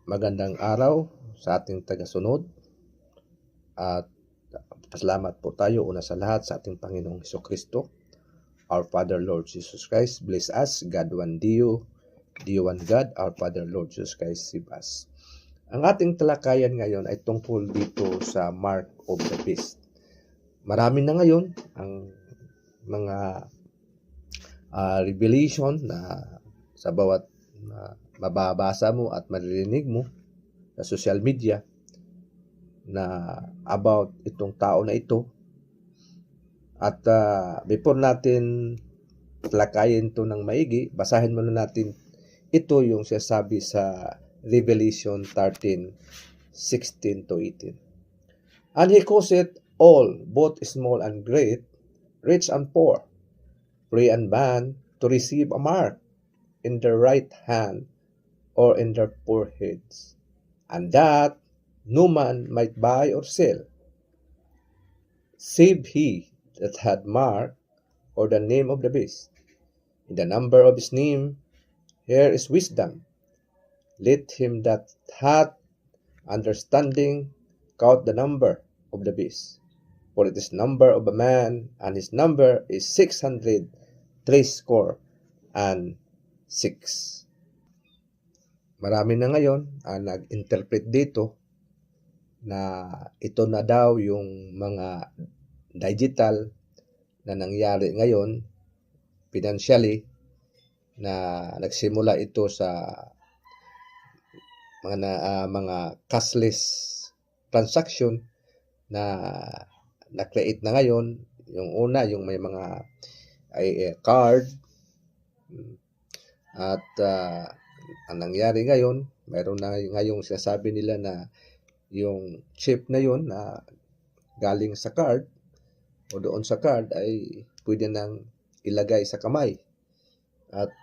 Magandang araw sa ating tagasunod at pasalamat po tayo una sa lahat sa ating Panginoong Hesukristo. Our Father Lord Jesus Christ, bless us. God one Dio, Dio one God, our Father Lord Jesus Christ, save us. Ang ating talakayan ngayon ay tungkol dito sa Mark of the Beast. Marami na ngayon ang mga revelation na sa bawat mababasa mo at maririnig mo sa social media na about itong tao na ito. At before natin talakayin ito ng maigi, basahin muna natin ito yung sinasabi sa Revelation 13:16 to 18. And he causeth all, both small and great, rich and poor, free and bond, to receive a mark in their right hand or in their foreheads, and that no man might buy or sell, save he that had mark or the name of the beast. In the number of his name here is wisdom. Let him that hath understanding count the number of the beast, for it is number of a man, and his number is 666. Marami na ngayon ang nag-interpret dito na ito na daw yung mga digital na nangyari ngayon financially, na nagsimula ito sa mga cashless transaction na na-create na ngayon. Yung una, yung may mga card, at ang nangyari ngayon, mayroon na ngayong sinasabi nila na yung chip na yun na galing sa card o doon sa card ay pwede nang ilagay sa kamay. At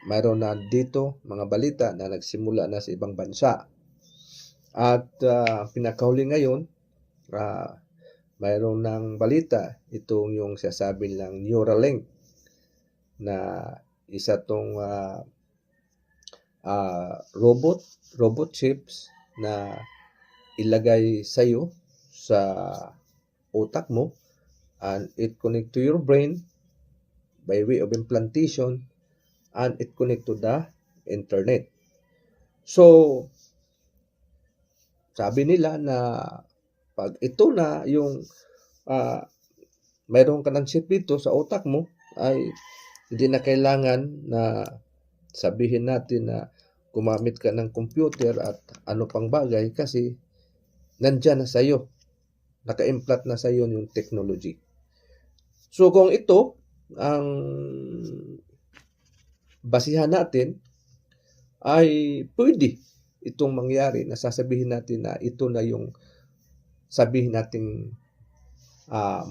mayroon na dito mga balita na nagsimula na sa ibang bansa. At pinakahuli ngayon, mayroon ng balita, itong yung sinasabi lang Neuralink, na isa tong robot chips na ilagay sa iyo sa utak mo, and it connect to your brain by way of implantation, and it connect to the internet. So sabi nila na pag ito na yung mayroon ka ng chip dito sa utak mo, ay hindi na kailangan na sabihin natin na gumamit ka ng computer at ano pang bagay, kasi nandyan na sa iyo, naka-implant na sa iyo yung technology. So kung ito ang basihan natin, ay pwede itong mangyari na sasabihin natin na ito na yung sabihin nating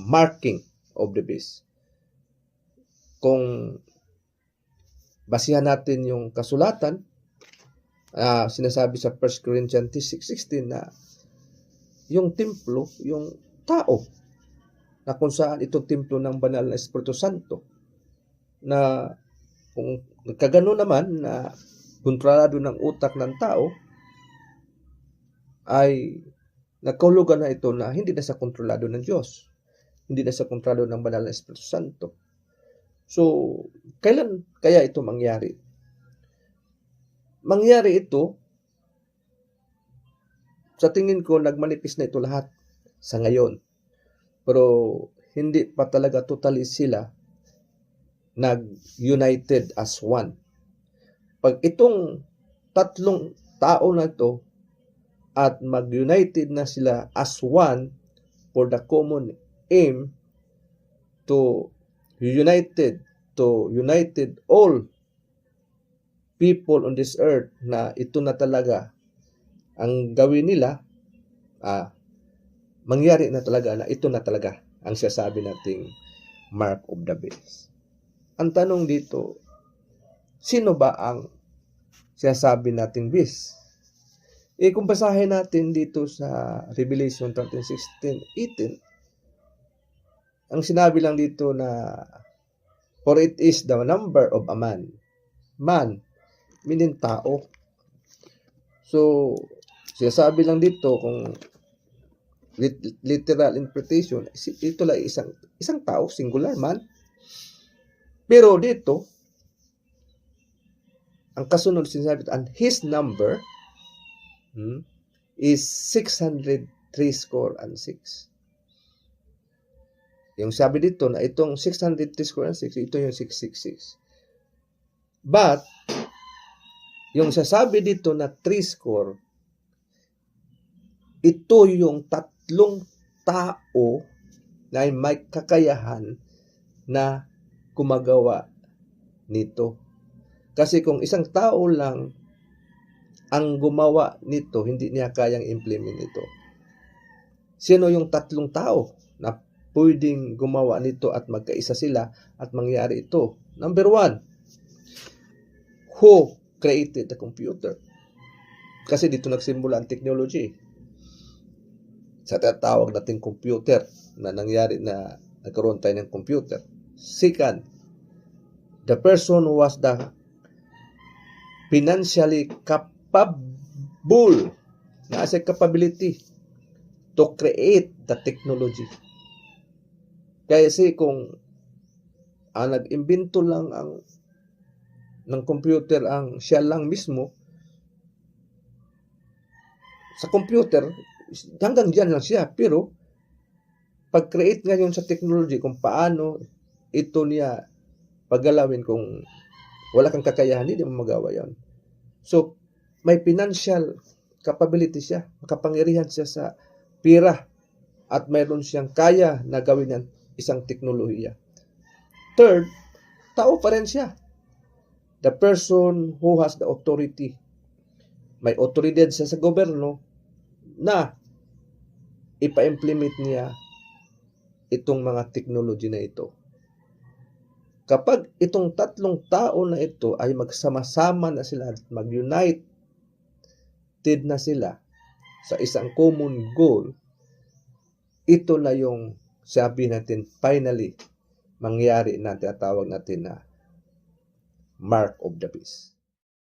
marking of the beast. Kung basihan natin yung kasulatan, sinasabi sa 1 Corinthians 6:16 na yung templo, yung tao, na kung saan itong templo ng banal na Espiritu Santo, na kung nagkagano naman na kontrolado ng utak ng tao, ay nagkahulugan na ito na hindi na sa kontrolado ng Diyos, hindi na sa kontrolado ng banal na Espiritu Santo. So, kailan kaya ito mangyari? Mangyari ito, sa tingin ko, nagmanifest na ito lahat sa ngayon. Pero hindi pa talaga totally sila nag-united as one. Pag itong tatlong tao na ito at mag-united na sila as one for the common aim to united all people on this earth, na ito na talaga ang gawin nila, mangyari na talaga na ito na talaga ang sasabi nating mark of the beast. Ang tanong dito, sino ba ang sinasabi nating beast? Kung basahin natin dito sa Revelation 13:16-18, ang sinabi lang dito na, for it is the number of a man, meaning tao. So, sinasabi lang dito kung literal interpretation, ito lang isang tao, singular man. Pero dito, ang kasunod sinasabi ito, and his number is 603 score and 6. Yung sabi dito na itong 603 score and 6, ito yung 666. But, yung sasabi dito na 3 score, ito yung tatlong tao na may kakayahan na gumagawa nito. Kasi kung isang tao lang ang gumawa nito, hindi niya kayang implement ito. Sino yung tatlong tao na pwedeng gumawa nito at magkaisa sila at mangyari ito? Number 1, who created the computer? Kasi dito nagsimula ang technology. Sa tatawag natin computer na nangyari na nagkaroon tayo ng computer. Second, the person who was the financially capable, na as a capability to create the technology. Kasi kung nag-imbento lang ng computer ang siya lang mismo, sa computer, hanggang dyan lang siya. Pero, pag-create ngayon sa technology, kung paano ito niya paggalawin, kung wala kang kakayahan, hindi mo magawa yan. So, may financial capability siya, makapangyarihan siya sa pera, at mayroon siyang kaya na gawin yan isang teknolohiya. Third, tao pa rin siya. The person who has the authority. May otoridad siya sa gobyerno na ipa-implement niya itong mga technology na ito. Kapag itong tatlong tao na ito ay magsama-sama na sila at mag-united na sila sa isang common goal, ito na yung sabi natin finally mangyari na tinatawag natin na mark of the beast.